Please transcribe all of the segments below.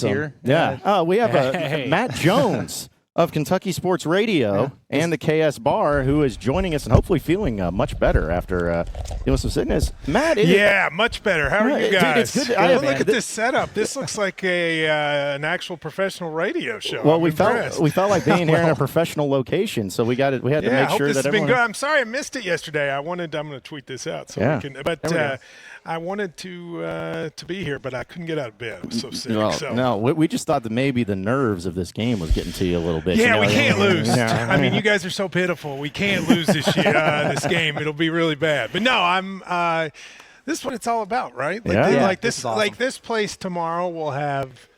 Here. Yeah. We have Matt Jones of Kentucky Sports Radio and the KS Bar, who is joining us and hopefully feeling much better after dealing with some sickness. Matt, much better. How are you guys? Dude, it's good. Look at this setup. This looks like an actual professional radio show. Well, we felt like being here in a professional location, so we had to make sure that everyone. I'm sorry I missed it yesterday. I'm going to tweet this out so we can. But I wanted to be here, but I couldn't get out of bed. I was so sick. No, we just thought that maybe the nerves of this game was getting to you a little bit. Yeah, we can't lose. I mean, you guys are so pitiful. We can't lose this game. It'll be really bad. But no, this is what it's all about, right? This place tomorrow will have.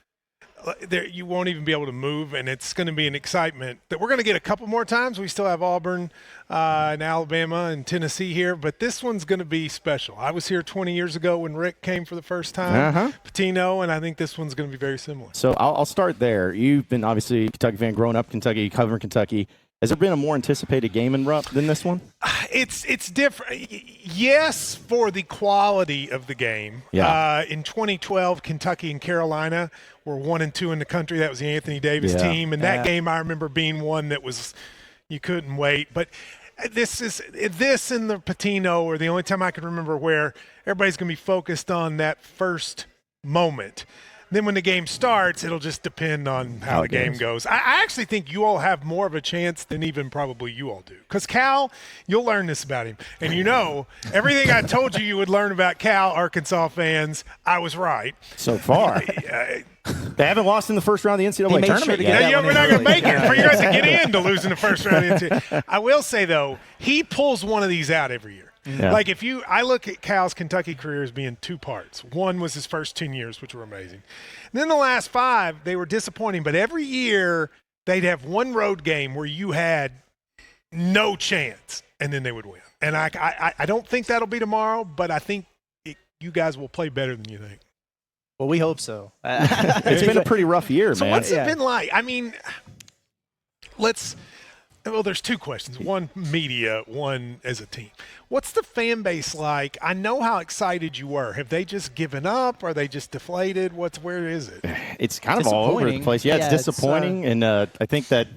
You won't even be able to move, and it's going to be an excitement that we're going to get a couple more times. We still have Auburn and Alabama and Tennessee here, but this one's going to be special. I was here 20 years ago when Rick came for the first time, Patino, and I think this one's going to be very similar. So I'll start there. You've been obviously a Kentucky fan, growing up in Kentucky, covering Kentucky. Has there been a more anticipated game in Rupp than this one? It's different. Yes, for the quality of the game. Yeah. In 2012, Kentucky and Carolina were 1 and 2 in the country. That was the Anthony Davis team, and that game I remember being one that was you couldn't wait. But this and the Patino are the only time I can remember where everybody's going to be focused on that first moment. Then when the game starts, it'll just depend on how the game goes. I actually think you all have more of a chance than even probably you all do. Because Cal, you'll learn this about him. And everything I told you would learn about Cal, Arkansas fans, I was right. So far. They haven't lost in the first round of the NCAA tournament yet. We're not going to make it for you guys to get in to lose in the first round of the NCAA. I will say, though, he pulls one of these out every year. Yeah. Like I look at Cal's Kentucky career as being two parts. One was his first 10 years, which were amazing. And then the last 5, they were disappointing. But every year they'd have one road game where you had no chance, and then they would win. And I don't think that'll be tomorrow, but I think you guys will play better than you think. Well, we hope so. It's been a pretty rough year, man. So what's it been like? I mean, there's 2 questions. One media, one as a team. What's the fan base like? I know how excited you were. Have they just given up? Are they just deflated? Where is it? It's kind of all over the place. Yeah, it's disappointing. And I think that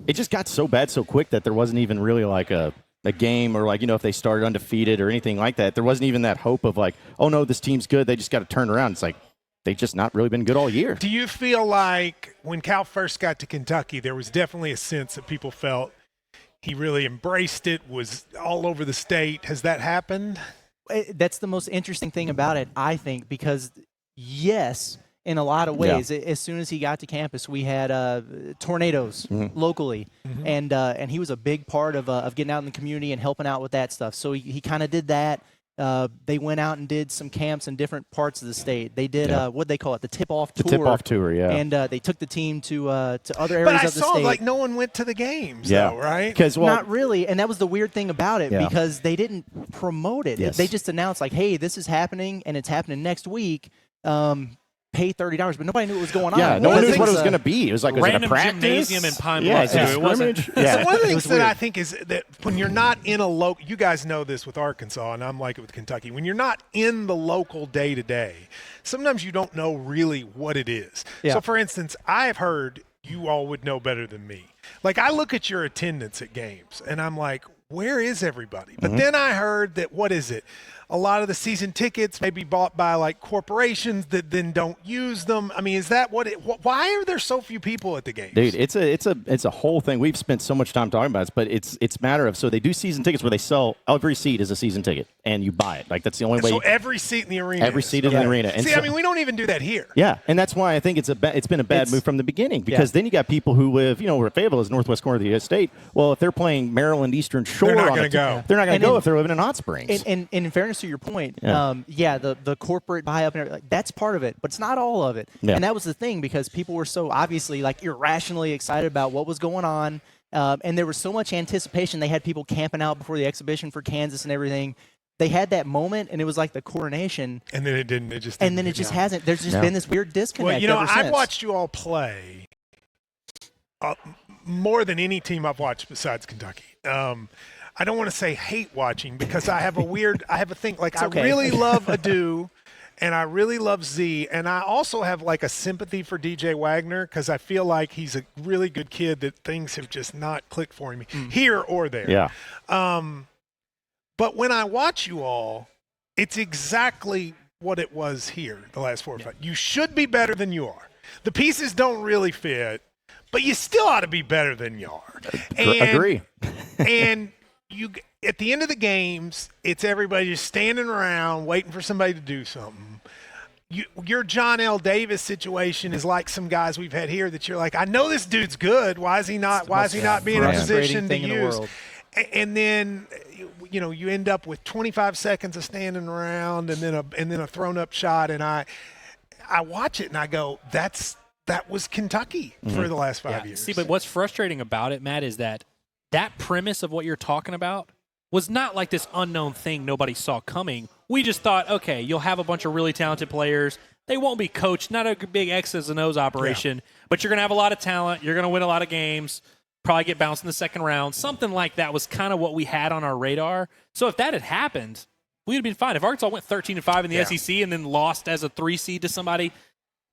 it just got so bad so quick that there wasn't even really like a game or if they started undefeated or anything like that. There wasn't even that hope of oh, no, this team's good. They just got to turn around. It's like they've just not really been good all year. Do you feel like when Cal first got to Kentucky, there was definitely a sense that people felt he really embraced it, was all over the state? Has that happened? That's the most interesting thing about it, I think, because, yes, in a lot of ways, as soon as he got to campus, we had tornadoes locally, and he was a big part of getting out in the community and helping out with that stuff. So he kind of did that. They went out and did some camps in different parts of the state. They did what they call it, the tip-off tour. The tip-off tour, yeah. And they took the team to other areas of the state. But I saw no one went to the games, though, right? Not really, and that was the weird thing about it because they didn't promote it. Yes. They just announced hey, this is happening and it's happening next week. Pay $30, but nobody knew what was going on. Yeah, no one knew what it was going to be. It was like random a practice? Gymnasium in Pine Bluff. Yeah, It wasn't. So one of the things that I think is that when you're not in a local, you guys know this with Arkansas, and I'm like it with Kentucky. When you're not in the local day to day, sometimes you don't know really what it is. Yeah. So, for instance, I have heard you all would know better than me. I look at your attendance at games, and I'm like, where is everybody? But then I heard that, what is it? A lot of the season tickets may be bought by corporations that then don't use them. I mean, is that why are there so few people at the games? Dude, it's a whole thing. We've spent so much time talking about this, but it's a matter of, so they do season tickets where they sell every seat is a season ticket and you buy it. That's the only way. So every seat in the arena. Every seat in the arena. And I mean, we don't even do that here. Yeah, and that's why I think it's been a bad move from the beginning, because then you got people who live, where Fayetteville is northwest corner of the state. Well, if they're playing Maryland Eastern Shore, they're not going to go. They're not going to go if they're living in Hot Springs. And in fairness to your point, the corporate buy-up and everything, that's part of it, but it's not all of it. Yeah. And that was the thing, because people were so obviously irrationally excited about what was going on, and there was so much anticipation. They had people camping out before the exhibition for Kansas and everything. They had that moment, and it was like the coronation. And then it didn't. It just hasn't. There's just been this weird disconnect. Well, ever I've since. watched you all play more than any team I've watched besides Kentucky. I don't want to say hate watching, because I have a thing. I really love Adu, and I really love Z, and I also have like a sympathy for DJ Wagner because I feel like he's a really good kid that things have just not clicked for him here or there. Yeah. But when I watch you all, it's exactly what it was here the last 4 or 5. You should be better than you are. The pieces don't really fit, but you still ought to be better than you are. Agree. And you, at the end of the games, it's everybody just standing around waiting for somebody to do something. Your John L. Davis situation is like some guys we've had here that you're like, I know this dude's good. Why is he not being in a position to use? And then you end up with 25 seconds of standing around and then a thrown up shot, and I watch it and I go, that was Kentucky for the last 5 years. See, but what's frustrating about it, Matt, is that premise of what you're talking about was not like this unknown thing nobody saw coming. We just thought, okay, you'll have a bunch of really talented players. They won't be coached, not a big X's and O's operation, but you're going to have a lot of talent. You're going to win a lot of games, probably get bounced in the second round. Something like that was kind of what we had on our radar. So if that had happened, we'd have been fine. If Arkansas went 13-5 in the SEC and then lost as a 3 seed to somebody,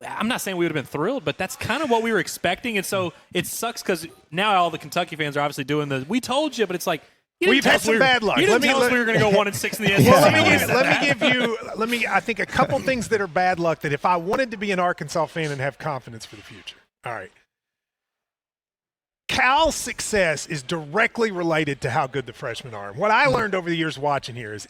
I'm not saying we would have been thrilled, but that's kind of what we were expecting. And so it sucks because now all the Kentucky fans are obviously doing the, we told you, but it's like, we've had some bad luck. You didn't tell us we were going to go 1-6 in the SEC. Well, let me I think a couple things that are bad luck that if I wanted to be an Arkansas fan and have confidence for the future. All right. Cal's success is directly related to how good the freshmen are. And what I learned over the years watching here is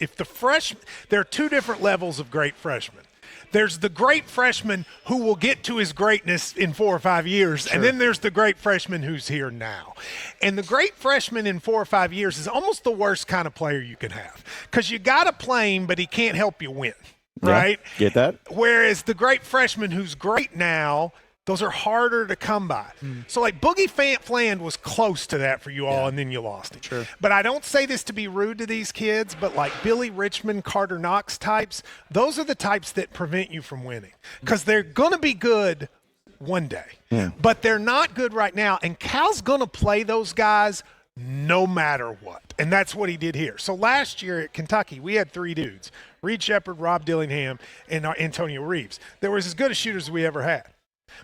there are two different levels of great freshmen. There's the great freshman who will get to his greatness in 4 or 5 years, and then there's the great freshman who's here now. And the great freshman in 4 or 5 years is almost the worst kind of player you can have because you got to play him, but he can't help you win, right? Get that? Whereas the great freshman who's great now, those are harder to come by. So, like, Boogie Fland was close to that for you all, and then you lost him. Sure. But I don't say this to be rude to these kids, but like Billy Richmond, Carter Knox types, those are the types that prevent you from winning because they're going to be good one day. But they're not good right now, and Cal's going to play those guys no matter what. And that's what he did here. So last year at Kentucky, we had 3 dudes, Reed Shepherd, Rob Dillingham, and Antonio Reeves. They were as good as shooters as we ever had.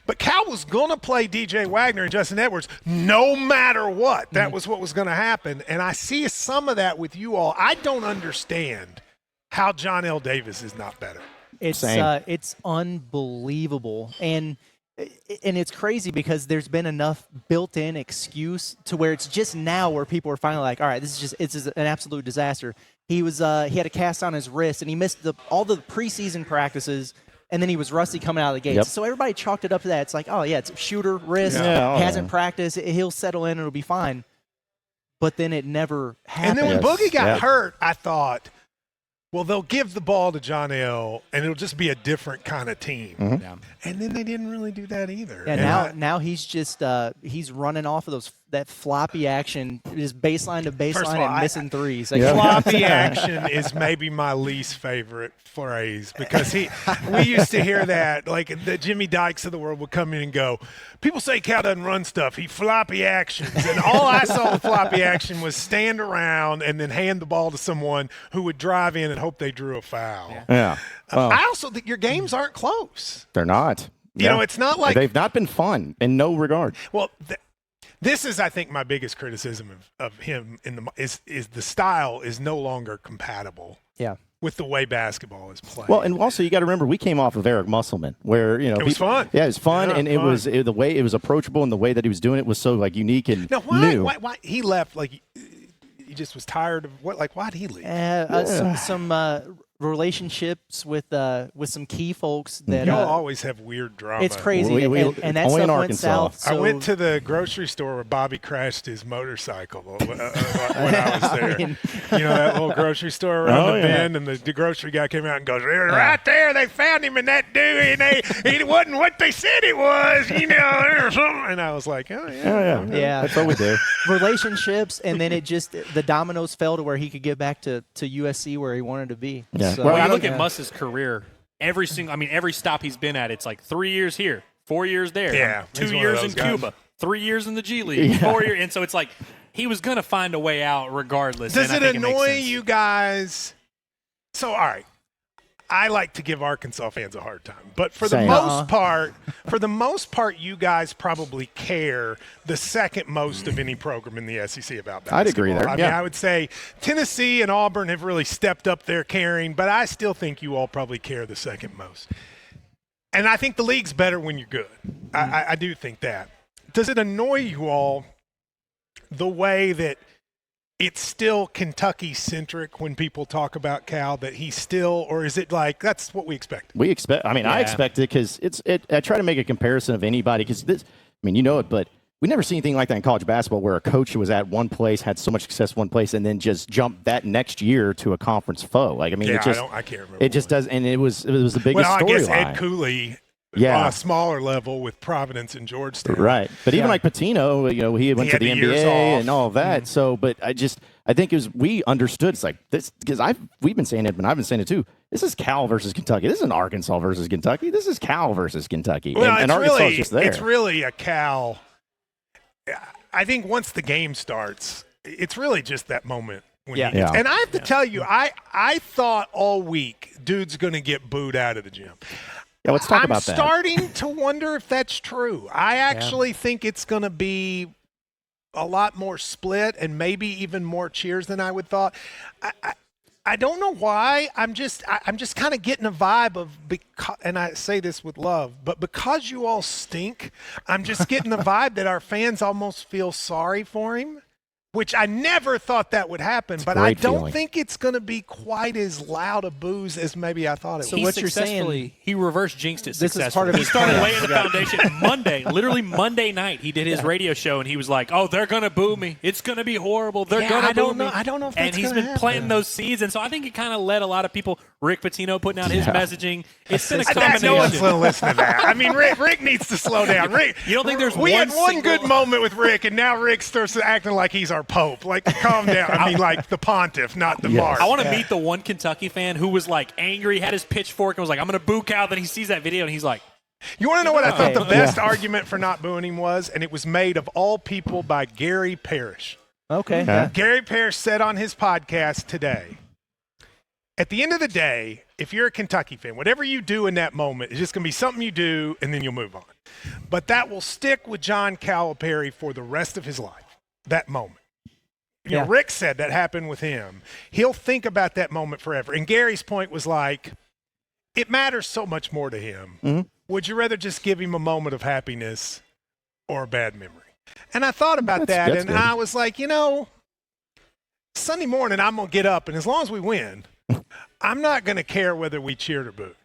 But Cal was going to play DJ Wagner and Justin Edwards no matter what. That was what was going to happen. And I see some of that with you all. I don't understand how John L. Davis is not better. It's unbelievable. And it's crazy because there's been enough built-in excuse to where it's just now where people are finally like, all right, it's an absolute disaster. He had a cast on his wrist, and he missed all the preseason practices, and then he was rusty coming out of the gates. So everybody chalked it up to that. It's like, oh, yeah, it's shooter, wrist, hasn't practiced. He'll settle in and it'll be fine. But then it never happened. And then when Boogie got hurt, I thought, well, they'll give the ball to John L., and it'll just be a different kind of team. And then they didn't really do that either. Yeah, now he's just he's running off of that floppy action, just baseline to baseline and missing threes. Like, floppy action is maybe my least favorite phrase because we used to hear that, like the Jimmy Dykes of the world would come in and go, people say Cal doesn't run stuff. He floppy actions. And all I saw with floppy action was stand around and then hand the ball to someone who would drive in and hope they drew a foul. I also think your games aren't close. They're not. You know, it's not like they've not been fun in no regard. Well, this is, I think, my biggest criticism of him is the style is no longer compatible. With the way basketball is played. Well, and also you got to remember we came off of Eric Musselman, where it was fun. Yeah, it was fun, and the way it was approachable and the way that he was doing it was so like unique and new. Why he left? Like he just was tired of what? Like why did he leave? Some relationships with some key folks that y'all always have weird drama. It's crazy, and that stuff went south. So. I went to the grocery store where Bobby crashed his motorcycle when I was there. That little grocery store around the bend, and the grocery guy came out and goes, right there, they found him in that dude, and he wasn't what they said he was, or something. And I was like, yeah. That's what we do. Relationships, and then the dominoes fell to where he could get back to USC where he wanted to be. Yeah. So, well, you look at Muss's career, every stop he's been at, it's like 3 years here, 4 years there, 2 years in Cuba, 3 years in the G League, 4 years, and so it's like he was going to find a way out regardless. Does it annoy you guys? So, all right, I like to give Arkansas fans a hard time, but for Same. the most part, you guys probably care the second most of any program in the SEC about basketball. I'd agree there. I mean, I would say Tennessee and Auburn have really stepped up their caring, but I still think you all probably care the second most. And I think the league's better when you're good. I do think that. Does it annoy you all the way that it's still Kentucky-centric when people talk about Cal, that he's still, or is it like that's what we expect? I expect it because I try to make a comparison of anybody because this, I mean, you know it, but we never see anything like that in college basketball where a coach was at one place, had so much success one place, and then just jumped that next year to a conference foe. Like, I mean, I can't remember. It just does, and it was the biggest storyline. Well, I guess Ed Cooley. On a smaller level with Providence and Georgetown. Right. But even like Patino, he went to the NBA and all of that. So, but I think we understood. It's like this, because we've been saying it, but I've been saying it too. This is Cal versus Kentucky. This isn't Arkansas versus Kentucky. This is Cal versus Kentucky. Well, and Arkansas is just there. It's really a Cal. I think once the game starts, it's really just that moment. And I have to tell you, I thought all week, dude's going to get booed out of the gym. Yeah, let's talk about that. I'm starting to wonder if that's true. I actually think it's going to be a lot more split and maybe even more cheers than I would thought. I don't know why. I'm just kind of getting a vibe of, and I say this with love, but because you all stink, I'm just getting the vibe that our fans almost feel sorry for him. Which I never thought that would happen, but I don't think it's going to be quite as loud a booze as maybe I thought it would. So what you're saying, he reverse jinxed it this successfully. Is part of he started laying the foundation Monday night. He did his radio show, and he was like, "Oh, they're going to boo me. It's going to be horrible. They're going to boo me." I don't know if that's and he's been planting those seeds, and so I think it kind of led a lot of people. Rick Pitino putting out his messaging. It's been a combination. No one's going to listen to that. I mean, Rick needs to slow down. Rick, you don't think there's we had one good moment with Rick, and now Rick starts acting like he's our pope. Like, calm down. I mean, like the pontiff, not the mark. I want to meet the one Kentucky fan who was like angry, had his pitchfork, and was like, "I'm going to boo Cal." Then he sees that video, and he's like, "You want to know what I thought the best argument for not booing him was?" And it was made of all people by Gary Parrish. Okay. Gary Parrish said on his podcast today, at the end of the day, if you're a Kentucky fan, whatever you do in that moment is just going to be something you do, and then you'll move on. But that will stick with John Calipari for the rest of his life, that moment. You know, Rick said that happened with him. He'll think about that moment forever. And Gary's point was like, it matters so much more to him. Mm-hmm. Would you rather just give him a moment of happiness or a bad memory? And I thought about that, and I was like, Sunday morning I'm going to get up, and as long as we win, I'm not going to care whether we cheered or booed.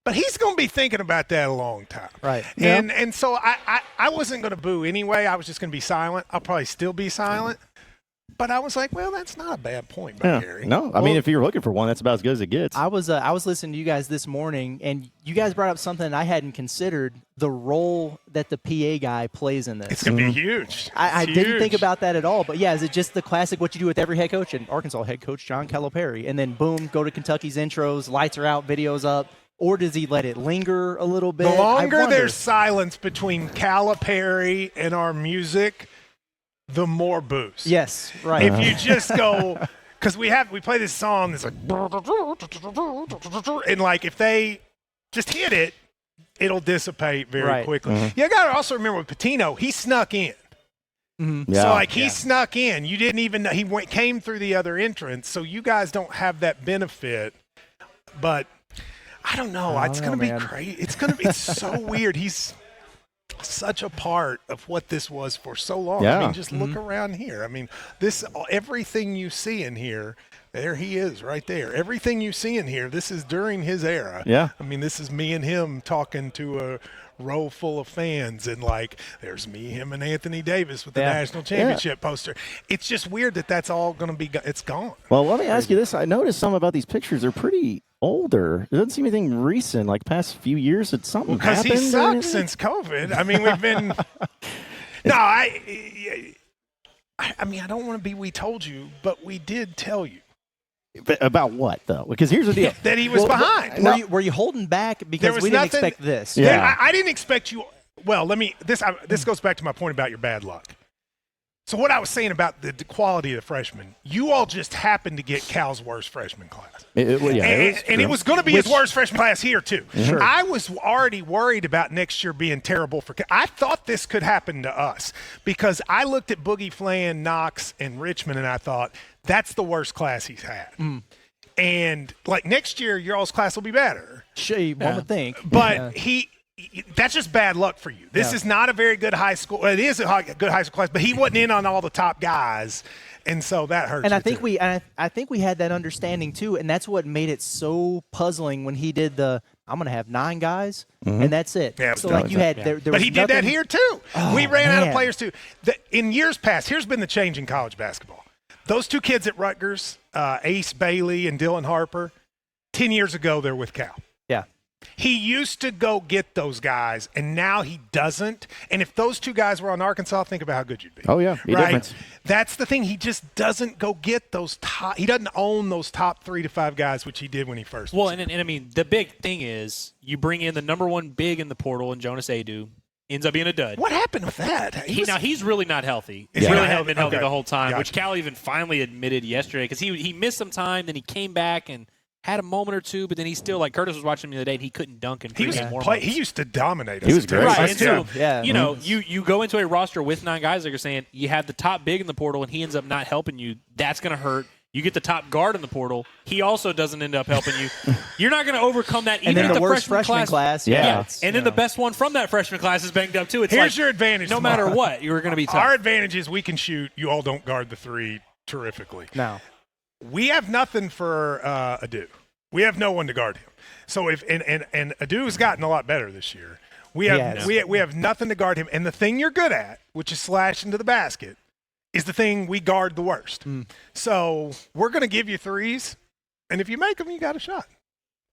But he's going to be thinking about that a long time. Right. And so I wasn't going to boo anyway. I was just going to be silent. I'll probably still be silent. But I was like, well, that's not a bad point by Gary. No, I mean, if you're looking for one, that's about as good as it gets. I was listening to you guys this morning, and you guys brought up something I hadn't considered, the role that the PA guy plays in this. It's going to be huge. I didn't think about that at all. But, is it just the classic what you do with every head coach? And Arkansas head coach John Calipari. And then, boom, go to Kentucky's intros, lights are out, videos up. Or does he let it linger a little bit? The longer there's silence between Calipari and our music, the more boost. Yes, right. If you just go, because we play this song that's like, and like if they just hit it, it'll dissipate very quickly. Mm-hmm. You got to also remember with Patino, he snuck in. Mm-hmm. Yeah. So he snuck in. You didn't even know came through the other entrance. So you guys don't have that benefit. But I don't know. It's going to be crazy. It's so weird. He's such a part of what this was for so long. I mean, just look around here. I mean, everything you see in here, there he is right there. Everything you see in here, this is during his era. Yeah. I mean, this is me and him talking to a row full of fans, and like there's me, him, and Anthony Davis with the national championship poster. It's just weird that's all going to be it's gone. Well, let me ask you this. I noticed something about these pictures. They're pretty older. It doesn't seem anything recent, like past few years that something happened. Because he sucked since COVID. I mean, we've been no, I mean, I don't want to be we told you, but we did tell you. About what, though? Because here's the deal. That he was behind. Were you holding back because we didn't expect this? Yeah. I didn't expect you. Well, this goes back to my point about your bad luck. So what I was saying about the quality of the freshmen, you all just happened to get Cal's worst freshman class. It was going to be his worst freshman class here, too. Sure. I was already worried about next year being terrible for Cal. I thought this could happen to us because I looked at Boogie Flan, Knox, and Richmond, and I thought, that's the worst class he's had. And, like, next year, your all's class will be better. One would think. But that's just bad luck for you. This is not a very good high school. It is a good high school class, but he wasn't in on all the top guys, and so that hurts. And I think we had that understanding too, and that's what made it so puzzling when he did the I'm going to have 9 guys, and that's it. Yeah, so like you had, there but he did that here too. We ran out of players too. In years past, here's been the change in college basketball. Those 2 kids at Rutgers, Ace Bailey and Dylan Harper, 10 years ago they're with Cal. Yeah. He used to go get those guys, and now he doesn't. And if those 2 guys were on Arkansas, think about how good you'd be. Oh, yeah. Right? That's the thing. He just doesn't go get those top – he doesn't own those top 3 to 5 guys, which he did when he first was and I mean, the big thing is you bring in the number 1 big in the portal in Jonas Adu, ends up being a dud. What happened with that? Now, he's really not healthy. He's really haven't been healthy the whole time, which Cal even finally admitted yesterday because he missed some time, then he came back and – had a moment or two, but then he's still like Curtis was watching him the other day, and he couldn't dunk in pregame warm-ups. He used to dominate us. He was great. Right, and so, you go into a roster with 9 guys like you're saying, you have the top big in the portal, and he ends up not helping you. That's going to hurt. You get the top guard in the portal. He also doesn't end up helping you. You're not going to overcome that even if the worst freshman class. Yeah. And then the best one from that freshman class is banged up, too. It's Here's your advantage. No matter what, you're going to be tough. Our advantage is we can shoot. You all don't guard the 3 terrifically. No. We have nothing for Adu. We have no one to guard him. So and Adu's gotten a lot better this year. We have nothing to guard him. And the thing you're good at, which is slash into the basket, is the thing we guard the worst. So we're going to give you 3s, and if you make them, you got a shot.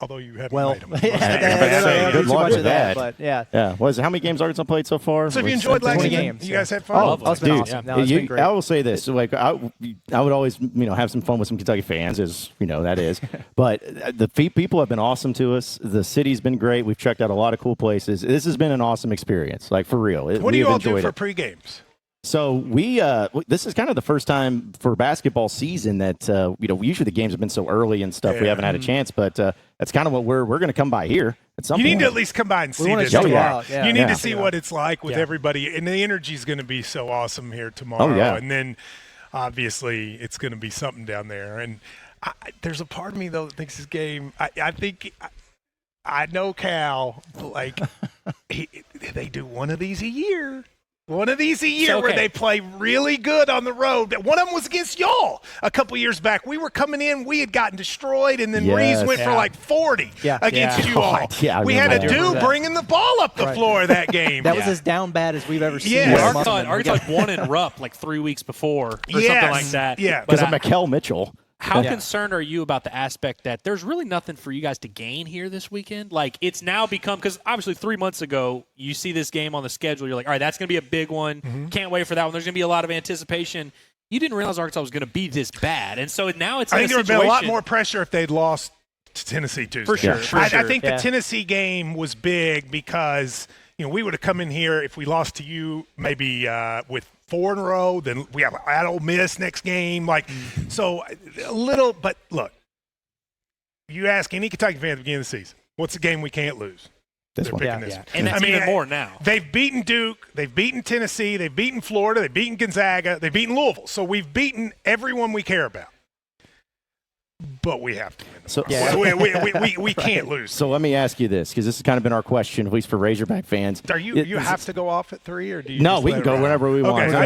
Although you haven't made them. Good luck with that. But yeah. How many games Arkansas played so far? So have you enjoyed Lexington? 20 games. You guys had fun? It's been awesome. No, it's been great. I will say this. Like I would always, have some fun with some Kentucky fans, as that is. But the people have been awesome to us. The city's been great. We've checked out a lot of cool places. This has been an awesome experience, like for real. What do you all do for pre-games? So this is kind of the first time for basketball season that usually the games have been so early and stuff. We haven't had a chance, but that's kind of what we're going to come by here at some point. You need to at least come by and see this tomorrow. You need to see what it's like with everybody, and the energy is going to be so awesome here tomorrow. Oh, yeah. And then obviously it's going to be something down there. And there's a part of me though that thinks this game. I know Cal, like they do one of these a year. One of these a year where they play really good on the road. One of them was against y'all a couple years back. We were coming in. We had gotten destroyed, and then Reeves went for like 40 against you all. We had Adu bringing the ball up the floor that game. That was as down bad as we've ever seen. Yeah. Arkansas won in Rupp like 3 weeks before or something like that. Yeah. Because of Mikel Mitchell. How concerned are you about the aspect that there's really nothing for you guys to gain here this weekend? Like, it's now become – because obviously 3 months ago, you see this game on the schedule. You're like, all right, that's going to be a big one. Can't wait for that one. There's going to be a lot of anticipation. You didn't realize Arkansas was going to be this bad. And so now it's I think there would have been a lot more pressure if they'd lost to Tennessee Tuesday. For sure. I think the Tennessee game was big because – we would have come in here if we lost to you maybe with 4 in a row. Then we have at Ole Miss next game. So a little. But look, you ask any Kentucky fan at the beginning of the season, what's the game we can't lose? This one. And that's even more now. They've beaten Duke. They've beaten Tennessee. They've beaten Florida. They've beaten Gonzaga. They've beaten Louisville. So we've beaten everyone we care about. But we have to win. So we can't lose. So let me ask you this, because this has kind of been our question, at least for Razorback fans. Are you have to go off at 3, or do you? No, we can go whenever we want. Okay,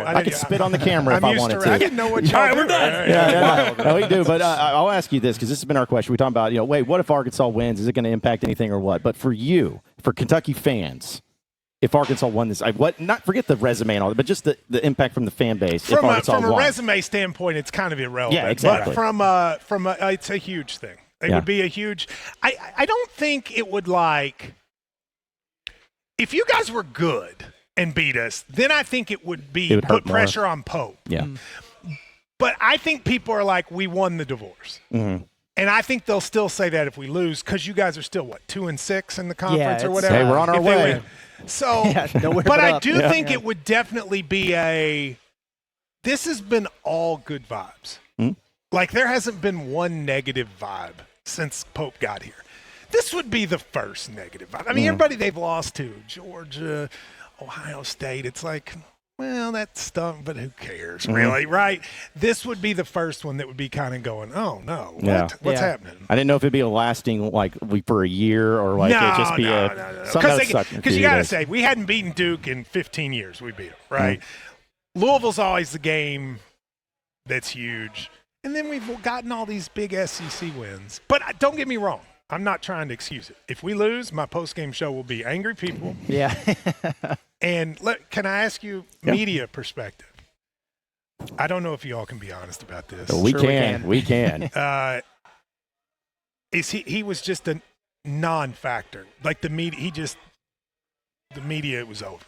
I can spit on the camera if I wanted to. I didn't know what y'all. All right, we're done. No, we do. But I'll ask you this, because this has been our question. We're talking about, wait, what if Arkansas wins? Is it going to impact anything or what? But for you, for Kentucky fans, if Arkansas won this, forget the resume and all that, but just the impact from the fan base. From a resume standpoint, it's kind of irrelevant. Yeah, exactly. But it's a huge thing. It would be a huge. I don't think it would if you guys were good and beat us, then I think it would put pressure on Pope. Yeah. But I think people are like, we won the divorce. Mm-hmm. And I think they'll still say that if we lose, because you guys are still, 2-6 in the conference or whatever? Hey, we're on our way. So, but I do think it would definitely be this has been all good vibes. Like, there hasn't been one negative vibe since Pope got here. This would be the first negative vibe. I mean, everybody they've lost to, Georgia, Ohio State, it's like, well, that stunk, but who cares, really, right? This would be the first one that would be kind of going, oh, no, what's happening? I didn't know if it'd be a lasting, like, for a year or, like, it'd just be Because you got to say, we hadn't beaten Duke in 15 years. We beat them, right? Louisville's always the game that's huge. And then we've gotten all these big SEC wins. But don't get me wrong. I'm not trying to excuse it. If we lose, my post-game show will be angry people. Yeah. And can I ask you media perspective? I don't know if you all can be honest about this. We can. He was just a non-factor. Like the media, the media was over.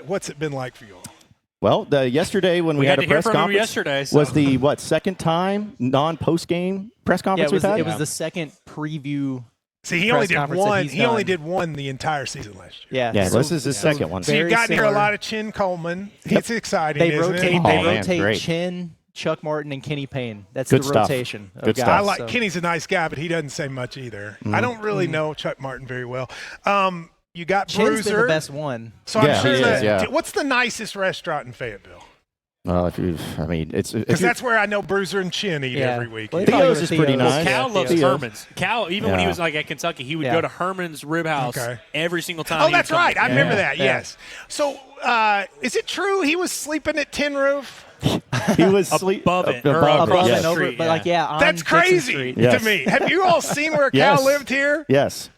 What's it been like for you all? Well, yesterday when we had a press conference, was the second time non-post-game press conference we've had? It was the second preview. See, he only did one. He only did one the entire season last year. Yeah. So this is his second one. So you've gotten here a lot of Chin Coleman. It's exciting. They rotate. Great. Chin, Chuck Martin, and Kenny Payne. That's Good the stuff. rotation. Good stuff. Kenny's a nice guy, but he doesn't say much either. I don't really know Chuck Martin very well. You got Chin's Bruiser. been the best one. So I'm sure what's the nicest restaurant in Fayetteville? It's because that's where I know Bruiser and Chin eat every week. Well, Theo's is pretty nice. Cal loves Herman's. Cal, even when he was like at Kentucky, he would go to Herman's Rib House every single time. Oh, that's right. I remember that. Yes. So, is it true he was sleeping at Tin Roof? He was above it, above the over, street. But on that's crazy to me. Have you all seen where Cal lived here? Yes.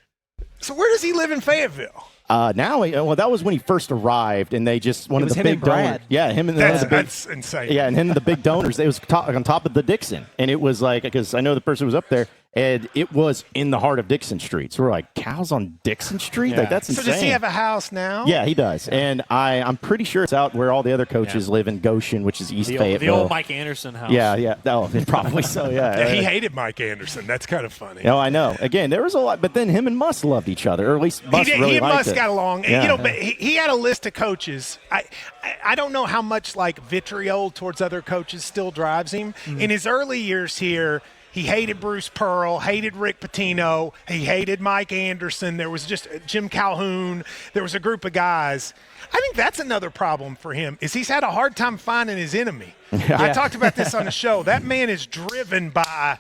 So where does he live in Fayetteville? That was when he first arrived, and they just one of the big donors. Yeah, him and that's insane. Yeah, and him and the big donors. It was on top of the Dixon, and it was like because I know the person who was up there, and it was in the heart of Dixon Street. So we're like, Cal's on Dixon Street? Yeah. Like that's insane. So does he have a house now? Yeah, he does, and I'm pretty sure it's out where all the other coaches live in Goshen, which is East Fayetteville. The old Mike Anderson house. Yeah. Oh, probably so. Yeah. He hated Mike Anderson. That's kind of funny. No, I know. Again, there was a lot, but then him and Muss loved each other, or at least Muss really liked it. He and Muss got along. Yeah. But he had a list of coaches. I don't know how much like vitriol towards other coaches still drives him. In his early years here, he hated Bruce Pearl, hated Rick Pitino, he hated Mike Anderson. There was just Jim Calhoun. There was a group of guys. I think that's another problem for him is he's had a hard time finding his enemy. I talked about this on the show. That man is driven by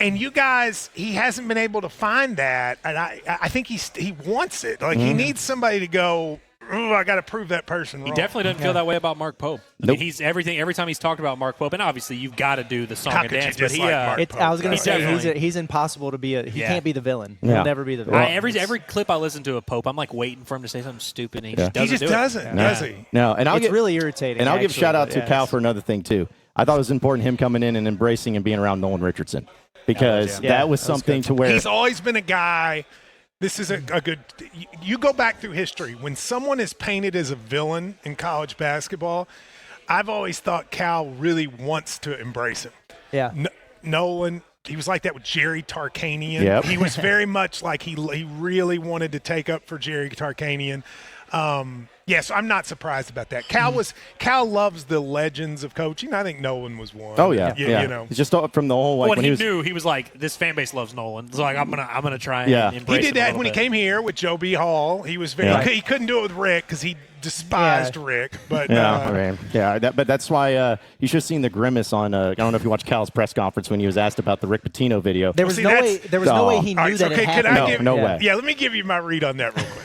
and you guys, he hasn't been able to find that, and I think he wants it. Like he needs somebody to go, ooh, I got to prove that person wrong. He definitely doesn't feel that way about Mark Pope. Nope. I mean, every time he's talked about Mark Pope, and obviously you've got to do the song How and could dance. you dislike Mark Pope? I was going to say he's impossible to be he can't be the villain. Yeah. He'll never be the villain. Every clip I listen to of Pope, I'm like waiting for him to say something stupid, and he just doesn't, does he? No, and it's really irritating. And I'll give shout out to Cal for another thing too. I thought it was important him coming in and embracing and being around Nolan Richardson because that was something to where he's always been a guy. This is a good – you go back through history. When someone is painted as a villain in college basketball, I've always thought Cal really wants to embrace him. Yeah. Nolan, he was like that with Jerry Tarkanian. Yep. He was very much like he really wanted to take up for Jerry Tarkanian. So I'm not surprised about that. Cal loves the legends of coaching. I think Nolan was one. Oh yeah. You know, it's just from the whole like when he knew he was like this fan base loves Nolan. So like I'm gonna try and embrace. He did that when he came here with Joe B. Hall. He was very he couldn't do it with Rick because he despised Rick. But but that's why you should have seen the grimace on. I don't know if you watched Cal's press conference when he was asked about the Rick Pitino video. There was no way he knew that it happened. No way. Yeah, let me give you my read on that real quick.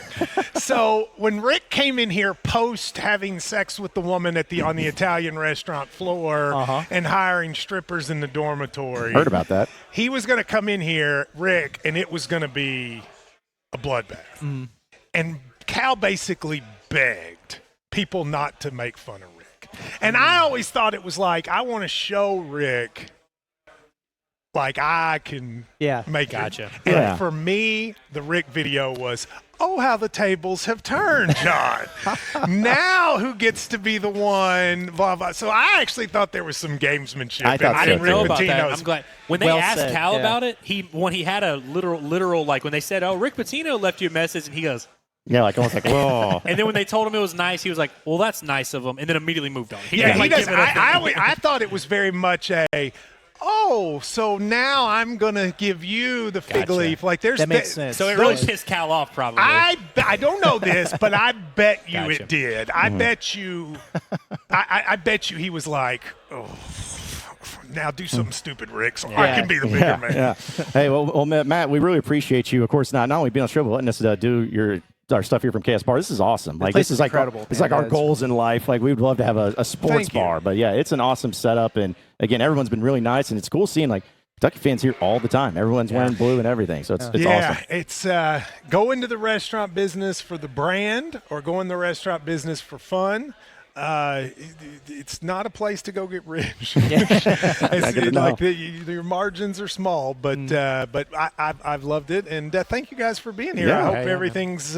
So when Rick came in here post having sex with the woman on the Italian restaurant floor and hiring strippers in the dormitory, heard about that. He was going to come in here, Rick, and it was going to be a bloodbath. And Cal basically begged people not to make fun of Rick. And I always thought it was like, I want to show Rick like I can make it. And for me, the Rick video was, oh, how the tables have turned, John. Now who gets to be the one, blah, blah. So I actually thought there was some gamesmanship. I didn't know about that. I'm glad. When they asked Cal about it, when he had a literal, like when they said, oh, Rick Pitino left you a message, and he goes, Yeah, like almost like, whoa. And then when they told him it was nice, he was like, well, that's nice of him, and then immediately moved on. He does. I thought it was very much so now I'm going to give you the fig leaf. Like that makes sense. So it really pissed Cal off probably. I don't know this, but I bet you it did. I bet you I bet you he was like, oh, now do something stupid, Rick, so I can be the bigger man. Yeah. Hey, well, Matt, we really appreciate you, of course, not only being on the show, but letting us do our stuff here from KSR. This is awesome. Like, this is like incredible. It's like our goals in life. Like, we would love to have a sports bar. But yeah, it's an awesome setup. And again, everyone's been really nice, and it's cool seeing like Kentucky fans here all the time. Everyone's wearing blue and everything. So it's awesome. Yeah, it's go into the restaurant business for the brand or go in the restaurant business for fun. It's not a place to go get rich. Your margins are small, but I've loved it, and thank you guys for being here. I hope everything's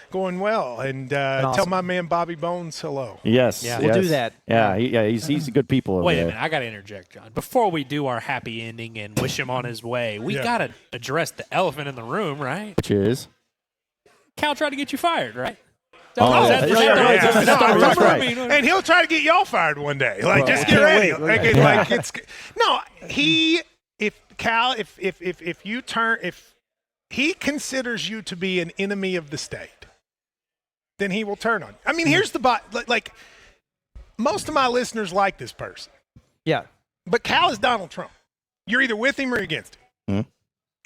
going well, and tell my man Bobby Bones hello. Yes, we'll do that. Yeah, he's a good people. Wait a minute, I got to interject, John. Before we do our happy ending and wish him on his way, we got to address the elephant in the room, right? Which is Cal tried to get you fired, right? That's right. And he'll try to get y'all fired one day. Like, just get ready. If he considers you to be an enemy of the state, then he will turn on you. I mean, here's like most of my listeners like this person. Yeah. But Cal is Donald Trump. You're either with him or against him. Mm-hmm.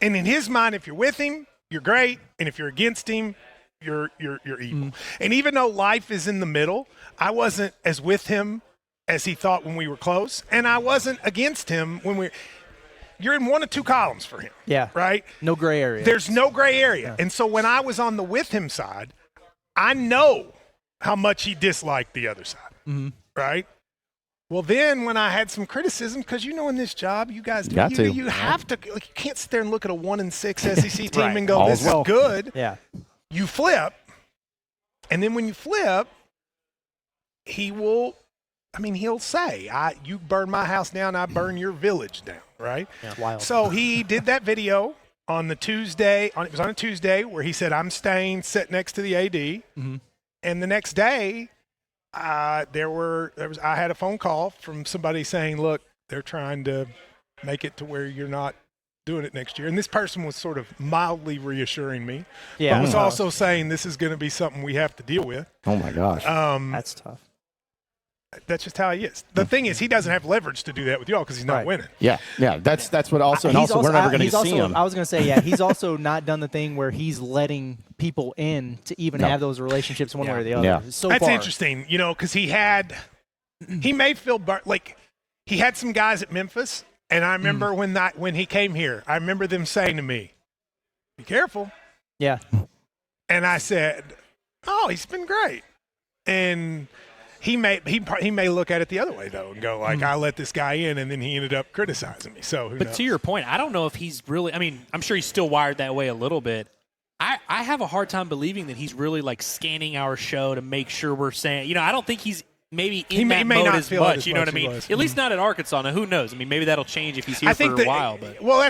And in his mind, if you're with him, you're great, and if you're against him, you're evil. Mm. And even though life is in the middle, I wasn't as with him as he thought when we were close, and I wasn't against him when you're in one of two columns for him. Yeah. Right? No gray area. There's no gray area. Yeah. And so when I was on the with him side, I know how much he disliked the other side. Mm-hmm. Right? Well, then when I had some criticism, because in this job, you guys do, you have to, like, you can't sit there and look at a 1-6 SEC team right. and go, this is good. Yeah. You flip, and then when you flip, he'll say, you burn my house down, I burn your village down, right? Yeah, wild. So he did that video on the Tuesday, it was on a Tuesday, where he said, I'm staying, sit next to the AD. Mm-hmm. And the next day, I had a phone call from somebody saying, look, they're trying to make it to where you're not doing it next year. And this person was sort of mildly reassuring me, but was also saying this is going to be something we have to deal with. Oh, my gosh. That's tough. That's just how he is. The thing is, he doesn't have leverage to do that with y'all because he's not winning. Yeah. That's what also – and also we're never going to see him. I was going to say, he's also not done the thing where he's letting people in to even have those relationships one way or the other. Yeah. That's interesting, because he may feel like he had some guys at Memphis, and I remember when he came here, I remember them saying to me, be careful. Yeah. And I said, oh, he's been great. And he may look at it the other way, though, and go, like, I let this guy in, and then he ended up criticizing me. So who knows? To your point, I don't know if he's really – I mean, I'm sure he's still wired that way a little bit. I have a hard time believing that he's really, like, scanning our show to make sure we're saying – I don't think he's maybe in that mode as much, you know what I mean? At least not at Arkansas. Now, who knows? I mean, maybe that'll change if he's here for a while. But well,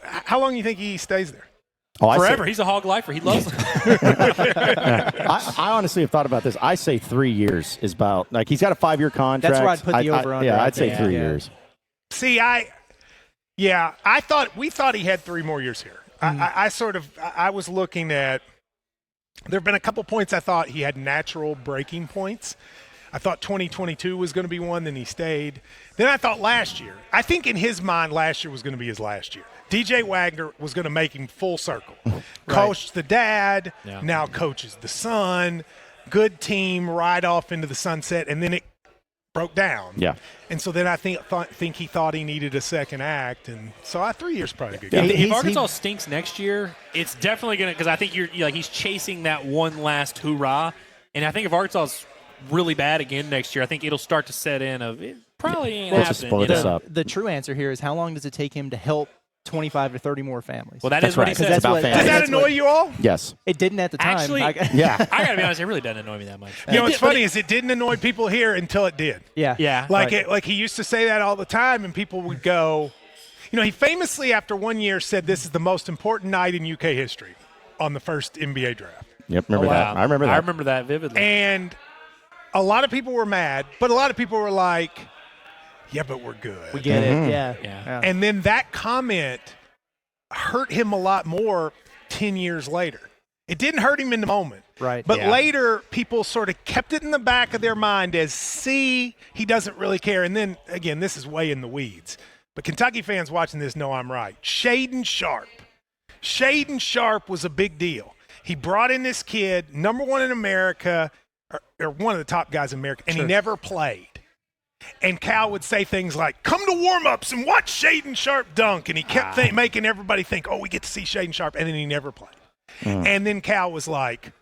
how long do you think he stays there? Forever. He's a hog lifer. He loves it. I honestly have thought about this. I say 3 years is about, like, he's got a 5-year contract. That's where I'd put the over-under. Yeah, I'd say 3 years. See, we thought he had 3 more years here. I was looking at, there have been a couple points I thought he had natural breaking points. I thought 2022 was going to be one, then he stayed. Then I thought last year. I think in his mind last year was going to be his last year. DJ Wagner was going to make him full circle. Right. Coached the dad, now coaches the son. Good team right off into the sunset, and then it broke down. Yeah. And so then I think he thought he needed a second act, and so 3 years probably good. If Arkansas stinks next year, it's definitely going to, because I think he's chasing that one last hoorah, and I think if Arkansas's really bad again next year, I think it'll start to set in of it probably ain't happening. The true answer here is how long does it take him to help 25 to 30 more families? Well, that's what he said. Does that annoy you all? Yes. It didn't at the time. Actually, I got to be honest, it really doesn't annoy me that much. What's funny is it didn't annoy people here until it did. Yeah. Like he used to say that all the time, and people would go, he famously after 1 year said this is the most important night in UK history on the first NBA draft. Yep, remember that. I remember that. I remember that vividly. And a lot of people were mad, but a lot of people were like, yeah, but we're good. We get it. Yeah. And then that comment hurt him a lot more 10 years later. It didn't hurt him in the moment. Right. But later, people sort of kept it in the back of their mind as, see, he doesn't really care. And then, again, this is way in the weeds. But Kentucky fans watching this know I'm right. Shaden Sharp. Shaden Sharp was a big deal. He brought in this kid, number one in America, or one of the top guys in America, and he never played. And Cal would say things like, come to warm-ups and watch Shaden Sharp dunk. And he kept making everybody think, oh, we get to see Shaden Sharp. And then he never played. And then Cal was like,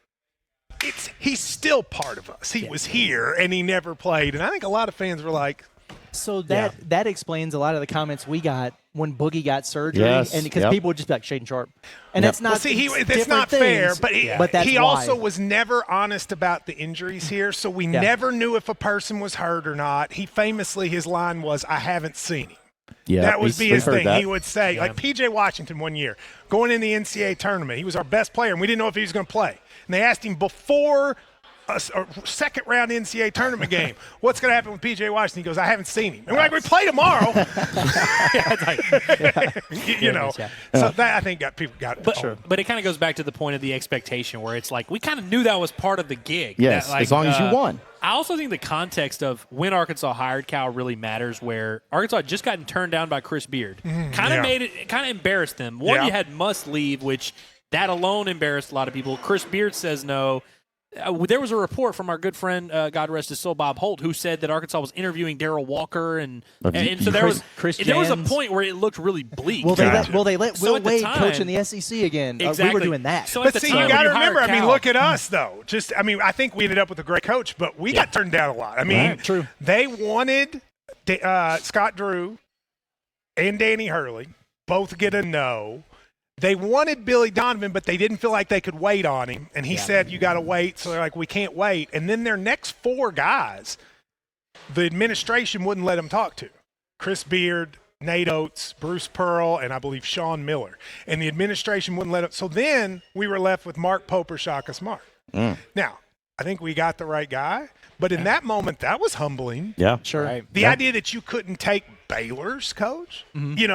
he's still part of us. He was here, and he never played. And I think a lot of fans were like, so that explains a lot of the comments we got when Boogie got surgery, and because people would just be like Shaden Sharp, and that's not. It's not fair, but that's he why. also was never honest about the injuries here, so we never knew if a person was hurt or not. He famously, his line was, "I haven't seen him." Yeah, that would be his thing. He would say, like P.J. Washington one year, going in the NCAA tournament, he was our best player, and we didn't know if he was going to play. And they asked him before a second-round NCAA tournament game, what's going to happen with P.J. Washington? He goes, I haven't seen him. And we're like, we play tomorrow. So that, I think, people got it. But it kind of goes back to the point of the expectation where it's like we kind of knew that was part of the gig. Yes, that, like, as long as you won. I also think the context of when Arkansas hired Cal really matters, where Arkansas had just gotten turned down by Chris Beard. Kind of embarrassed them. One, you had Must leave, which that alone embarrassed a lot of people. Chris Beard says no. There was a report from our good friend, God rest his soul, Bob Holt, who said that Arkansas was interviewing Darrell Walker, and so there was a point where it looked really bleak. Well, they let Will Wade coach in the SEC again. Exactly. We were doing that. So but see, you got to remember. I mean, look at us though. I think we ended up with a great coach, but we got turned down a lot. I mean, true. They wanted Scott Drew and Danny Hurley both get a no. They wanted Billy Donovan, but they didn't feel like they could wait on him. And he said, you got to wait. So they're like, we can't wait. And then their next four guys, the administration wouldn't let them talk to. Chris Beard, Nate Oates, Bruce Pearl, and I believe Sean Miller. And the administration wouldn't let them. So then we were left with Mark Pope or Shaka Smart. Now, I think we got the right guy. But in that moment, that was humbling. Yeah, sure. Right. The idea that you couldn't take Baylor's coach, you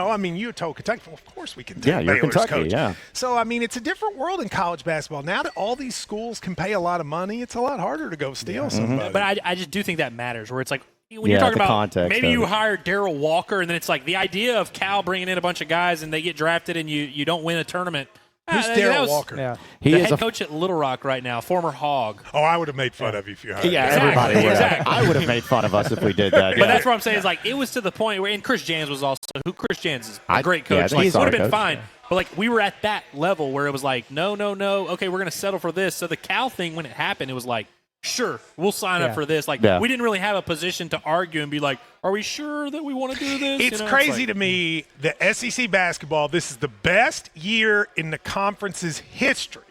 told Kentucky, well, of course we can take Baylor's coach. Yeah. So, I mean, it's a different world in college basketball. Now that all these schools can pay a lot of money, it's a lot harder to go steal somebody. But I just do think that matters, where it's like, when you're talking about context, maybe you hired Darrell Walker, and then it's like the idea of Cal bringing in a bunch of guys and they get drafted and you don't win a tournament. Who's Darrell Walker? Yeah. He is head coach at Little Rock right now, former Hog. Oh, I would have made fun of you if you hired him. Everybody would have. I would have made fun of us if we did that. But that's what I'm saying is like it was to the point where, and Chris Jans was also, Chris Jans is a great coach. He would have been fine. But like we were at that level where it was like, no, okay, we're going to settle for this. So the Cal thing, when it happened, it was like, sure, we'll sign up for this. Like we didn't really have a position to argue and be like, are we sure that we want to do this? It's crazy to me that SEC basketball, this is the best year in the conference's history.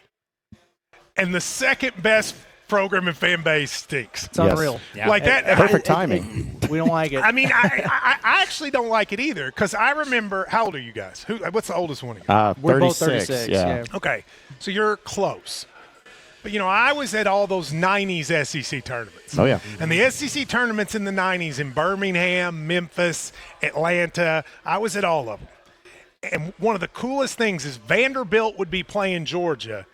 And the second best program and fan base stinks. It's unreal. Yeah. Like that. Perfect timing. We don't like it. I mean, I actually don't like it either because I remember, how old are you guys? What's the oldest one of you? We're both 36. Yeah. Okay, so you're close. But, I was at all those 90s SEC tournaments. Oh, yeah. And the SEC tournaments in the 90s in Birmingham, Memphis, Atlanta, I was at all of them. And one of the coolest things is Vanderbilt would be playing Georgia,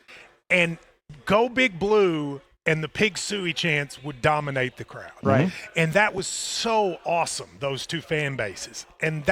and Go Big Blue and the Pig Suey chants would dominate the crowd. Right. And that was so awesome, those two fan bases. And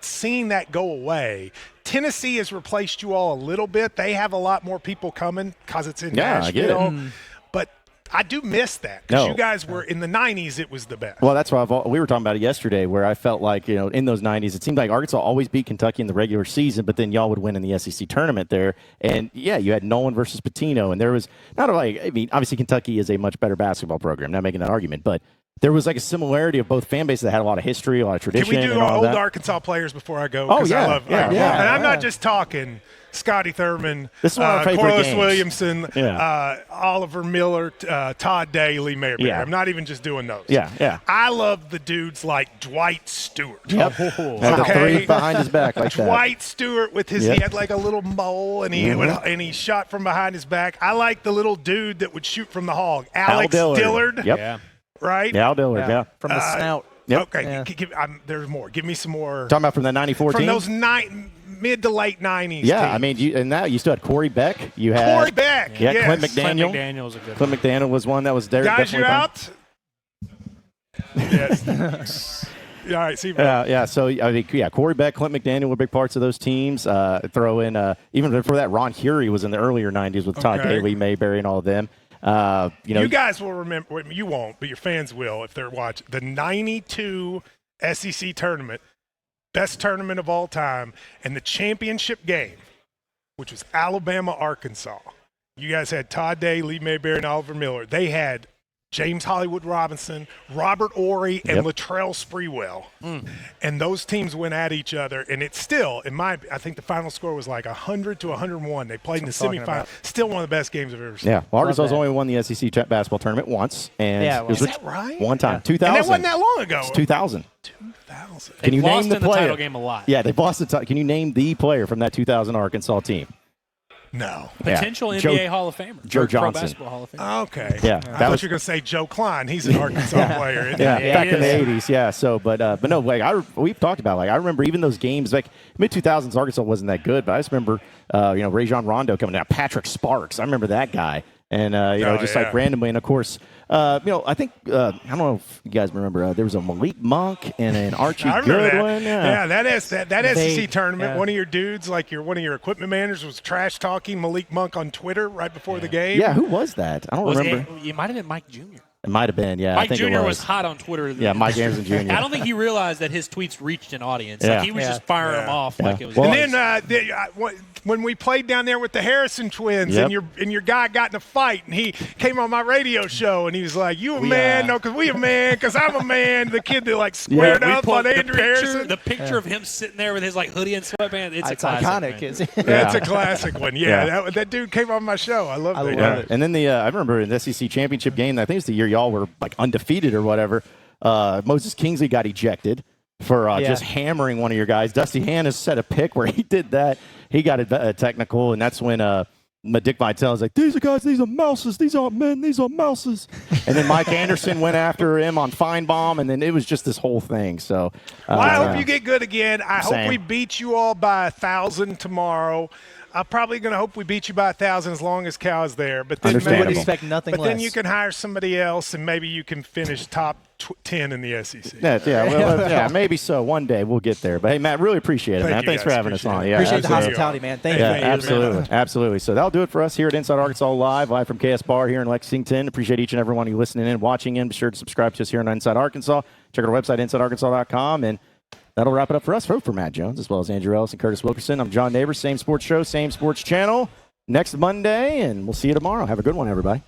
seeing that go away, Tennessee has replaced you all a little bit. They have a lot more people coming because it's in Nashville. I get it. But I do miss that because you guys were in the 90s. It was the best. Well, that's why we were talking about it yesterday, where I felt like in those 90s, it seemed like Arkansas always beat Kentucky in the regular season, but then y'all would win in the SEC tournament there. And you had Nolan versus Pitino, and there was obviously Kentucky is a much better basketball program. Not making that argument, but there was like a similarity of both fan bases that had a lot of history, a lot of tradition. Can we do and all old that. Arkansas players before I go? Oh, yeah. I love, Yeah. And I'm not just talking Scotty Thurman, This is one of our favorite Corliss games. Williamson, Oliver Miller, Todd Daly, Mayberry. Yeah. I'm not even just doing those. Yeah. I love the dudes like Dwight Stewart. Yep. Had the three behind his back like that. Dwight Stewart with his, he had like a little mole and he shot from behind his back. I like the little dude that would shoot from the hog. Alex Dillard. Yep. Yeah. Right? Al Dillard, yeah. From the snout. Yep. Okay, there's more. Give me some more. Talking about from the 94 From team? those mid to late 90s Yeah, teams. I mean, you still had Corey Beck. You had Corey Beck. Yeah, yes. Clint McDaniel. Clint McDaniel's a good Clint McDaniel was one that was there. Guys, definitely you're fun. out? Yes. All right, see you. Yeah. So I mean, Corey Beck, Clint McDaniel were big parts of those teams. Throw in even before that, Ron Hury was in the earlier '90s with Todd Daly, Mayberry, and all of them. You guys will remember. Well, you won't, but your fans will if they're watching the '92 SEC tournament, best tournament of all time, and the championship game, which was Alabama-Arkansas. You guys had Todd Daly, Mayberry, and Oliver Miller. They had James Hollywood Robinson, Robert Ory, and Latrell Sprewell. And those teams went at each other, and it's still, I think the final score was like 100 to 101. They played in the semifinal. Still one of the best games I've ever seen. Yeah, well, Arkansas's only won the SEC basketball tournament once. And is that right? One time. 2000. And that wasn't that long ago. It's 2000. 2000. Can you name the player? Title game a lot. Yeah, they've lost the title. Can you name the player from that 2000 Arkansas team? No. Potential NBA Hall of Famer. Joe Johnson. Pro basketball Hall of Famer. Okay. Yeah. I thought you were going to say Joe Klein. He's an Arkansas player. Isn't he? Back in the 80s, yeah. So, but no, like we've talked about, like I remember even those games, like mid 2000s, Arkansas wasn't that good, but I just remember, Rajon Rondo coming down, Patrick Sparks. I remember that guy, and like randomly, and of course, I think I don't know if you guys remember, there was a Malik Monk and an Archie Goodwin. That SEC tournament. One of your dudes, like one of your equipment managers, was trash talking Malik Monk on Twitter right before the game. Yeah, who was that? I don't remember. It might have been Mike Jr. It might have been, yeah. Mike I think Jr. was hot on Twitter. Yeah, Mike Anderson Jr. I don't think he realized that his tweets reached an audience. Yeah. Like he was just firing them off like it was. And then when we played down there with the Harrison twins, and your guy got in a fight, and he came on my radio show, and he was like, "You a man? No, because we a man. Because I'm a man." The kid that like squared up on Andrew Harrison. The picture of him sitting there with his like hoodie and sweatband. It's iconic. That's a classic one. Yeah, that dude came on my show. I love it. And then I remember in the SEC championship game, I think it's the year y'all were like undefeated or whatever. Moses Kingsley got ejected for just hammering one of your guys. Dusty Hannes set a pick where he did that. He got a technical, and that's when Dick Vitale was like, "These are guys, these are mouses. These aren't men. These are mouses." And then Mike Anderson went after him on Feinbaum, and then it was just this whole thing. So I hope you get good again. I hope we beat you all by 1,000 tomorrow. I'm probably going to hope we beat you by 1,000 as long as Cal is there. But then we would expect nothing less. But then you can hire somebody else, and maybe you can finish top 10 in the SEC. Maybe so. One day we'll get there. But hey, Matt, really appreciate it, man. Thanks for having us on. Yeah, appreciate the hospitality, man. Thank you. Absolutely. So that'll do it for us here at Inside Arkansas live from KSR here in Lexington. Appreciate each and every one of you listening in, watching in. Be sure to subscribe to us here on Inside Arkansas. Check out our website, InsideArkansas.com, and that'll wrap it up for us. For Matt Jones, as well as Andrew Ellis and Curtis Wilkerson, I'm John Neighbors. Same sports show, same sports channel next Monday, and we'll see you tomorrow. Have a good one, everybody.